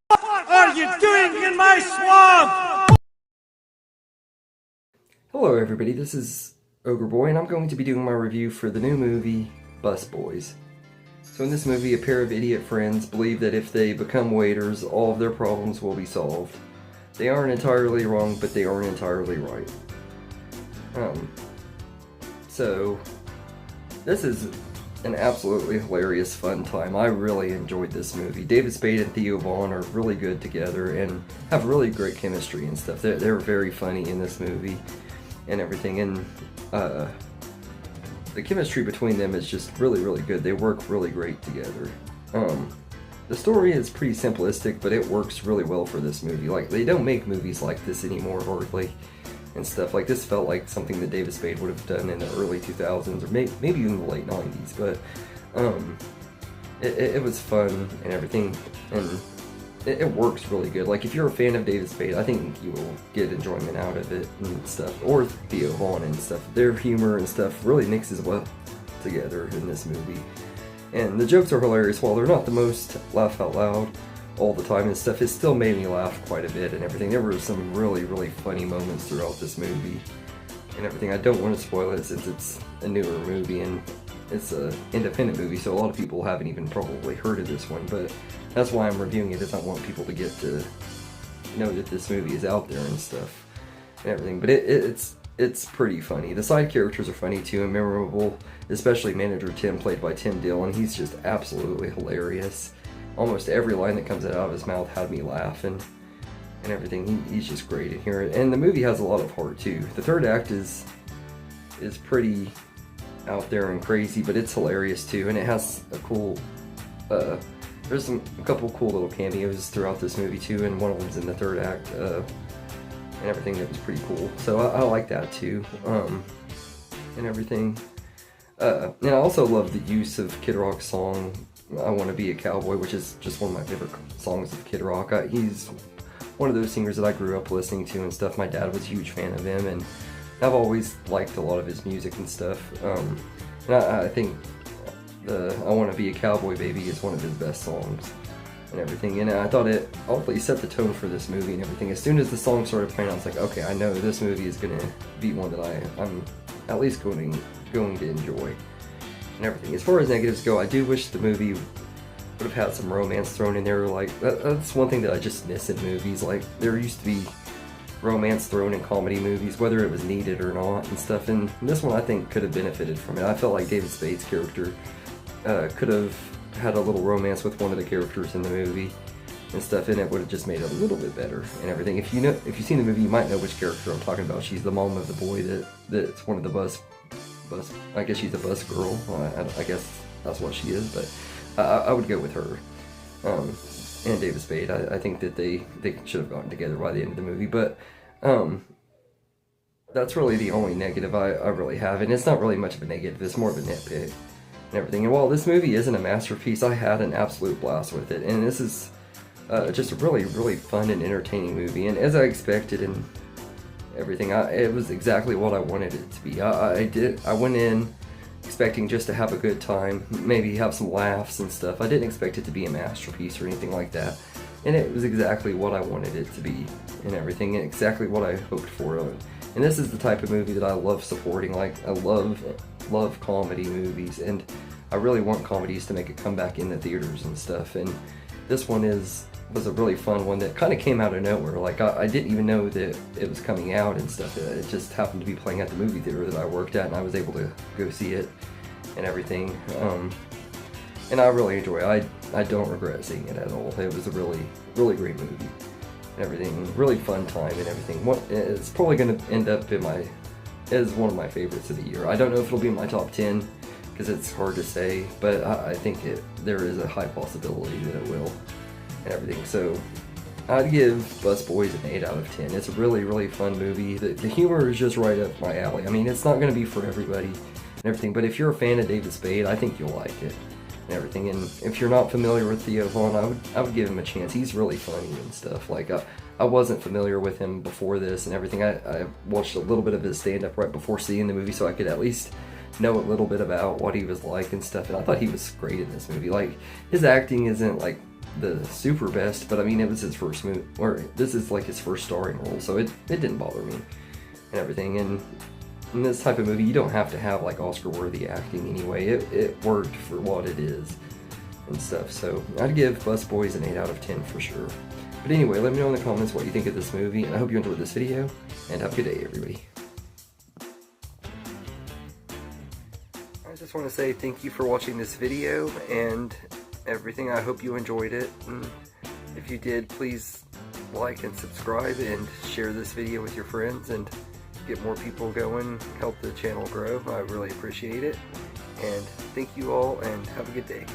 are you doing in my swamp? Hello everybody, this is Ogre Boy, and I'm going to be doing my review for the new movie, Busboys. So in this movie, a pair of idiot friends believe that if they become waiters, all of their problems will be solved. They aren't entirely wrong, but they aren't entirely right. So, this is an absolutely hilarious fun time. I really enjoyed this movie. David Spade and Theo Vaughn are really good together and have really great chemistry and stuff. They're very funny in this movie and everything, and the chemistry between them is just really good. They work really great together. The story is pretty simplistic, but it works really well for this movie. Like, they don't make movies like this anymore, hardly, and stuff. Like, this felt like something that David Spade would have done in the early 2000s, or maybe even the late 90s, but it was fun and everything, and it works really good. Like, if you're a fan of David Spade, I think you will get enjoyment out of it and stuff, or Theo Vaughn and stuff. Their humor and stuff really mixes well together in this movie. And the jokes are hilarious. While they're not the most laugh out loud all the time and stuff, it still made me laugh quite a bit and everything. There were some really funny moments throughout this movie and everything. I don't want to spoil it since it's a newer movie and it's an independent movie, so a lot of people haven't even probably heard of this one, but that's why I'm reviewing it, is I want people to get to know that this movie is out there and stuff and everything. But it's pretty funny. The side characters are funny too and memorable, especially Manager Tim, played by Tim Dillon. He's just absolutely hilarious. Almost every line that comes out of his mouth had me laughing and everything. He's just great in here. And the movie has a lot of heart too. The third act is pretty out there and crazy, but it's hilarious too, and it has a cool there's a couple cool little cameos throughout this movie too, and one of them's in the third act and everything. That was pretty cool, so I like that too, and everything. And I also love the use of Kid Rock's song "I Want to Be a Cowboy," which is just one of my favorite songs of Kid Rock. He's one of those singers that I grew up listening to and stuff. My dad was a huge fan of him, and I've always liked a lot of his music and stuff. And I think "I Want to Be a Cowboy Baby" is one of his best songs and everything. And I thought it ultimately set the tone for this movie and everything. As soon as the song started playing, I was like, okay, I know this movie is going to be one that I'm at least going to enjoy and everything. As far as negatives go, I do wish the movie would have had some romance thrown in there. Like, that's one thing that I just miss in movies. Like, there used to be romance thrown in comedy movies, whether it was needed or not and stuff, and this one I think could have benefited from it. I felt like David Spade's character could have had a little romance with one of the characters in the movie and stuff, and it would have just made it a little bit better and everything. If you've seen the movie, you might know which character I'm talking about. She's the mom of the boy that's one of the bus I guess she's a bus girl. I guess that's what she is, but I would go with her. And David Spade. I think that they should have gotten together by the end of the movie, but that's really the only negative I really have, and it's not really much of a negative, it's more of a nitpick and everything. And while this movie isn't a masterpiece, I had an absolute blast with it, and this is just a really fun and entertaining movie, and as I expected and everything, it was exactly what I wanted it to be. I went in expecting just to have a good time, maybe have some laughs and stuff. I didn't expect it to be a masterpiece or anything like that, and it was exactly what I wanted it to be and everything, and exactly what I hoped for. And this is the type of movie that I love supporting. Like, I love comedy movies, and I really want comedies to make a comeback in the theaters and stuff, and this one was a really fun one that kind of came out of nowhere. Like, I didn't even know that it was coming out and stuff. It just happened to be playing at the movie theater that I worked at, and I was able to go see it and everything. And I really enjoy it. I don't regret seeing it at all. It was a really great movie and everything. Really fun time and everything. It's probably going to end up as one of my favorites of the year. I don't know if it'll be in my top 10 because it's hard to say, but I think there is a high possibility that it will and everything. So I'd give Busboys an 8 out of 10. It's a really fun movie. The humor is just right up my alley. I mean, it's not going to be for everybody and everything, but if you're a fan of David Spade, I think you'll like it and everything. And if you're not familiar with Theo Vaughn, I would give him a chance. He's really funny and stuff. Like, I wasn't familiar with him before this and everything. I watched a little bit of his stand-up right before seeing the movie, so I could at least know a little bit about what he was like and stuff, and I thought he was great in this movie. Like, his acting isn't like the super best, but I mean, it was his first movie, or this is like his first starring role, so it didn't bother me and everything. And in this type of movie, you don't have to have like Oscar-worthy acting anyway. It worked for what it is and stuff. So I'd give Busboys an 8 out of 10 for sure. But anyway, let me know in the comments what you think of this movie, and I hope you enjoyed this video, and have a good day, everybody. I just want to say thank you for watching this video and everything. I hope you enjoyed it, and if you did, please like and subscribe and share this video with your friends and get more people going, help the channel grow. I really appreciate it, and thank you all, and have a good day.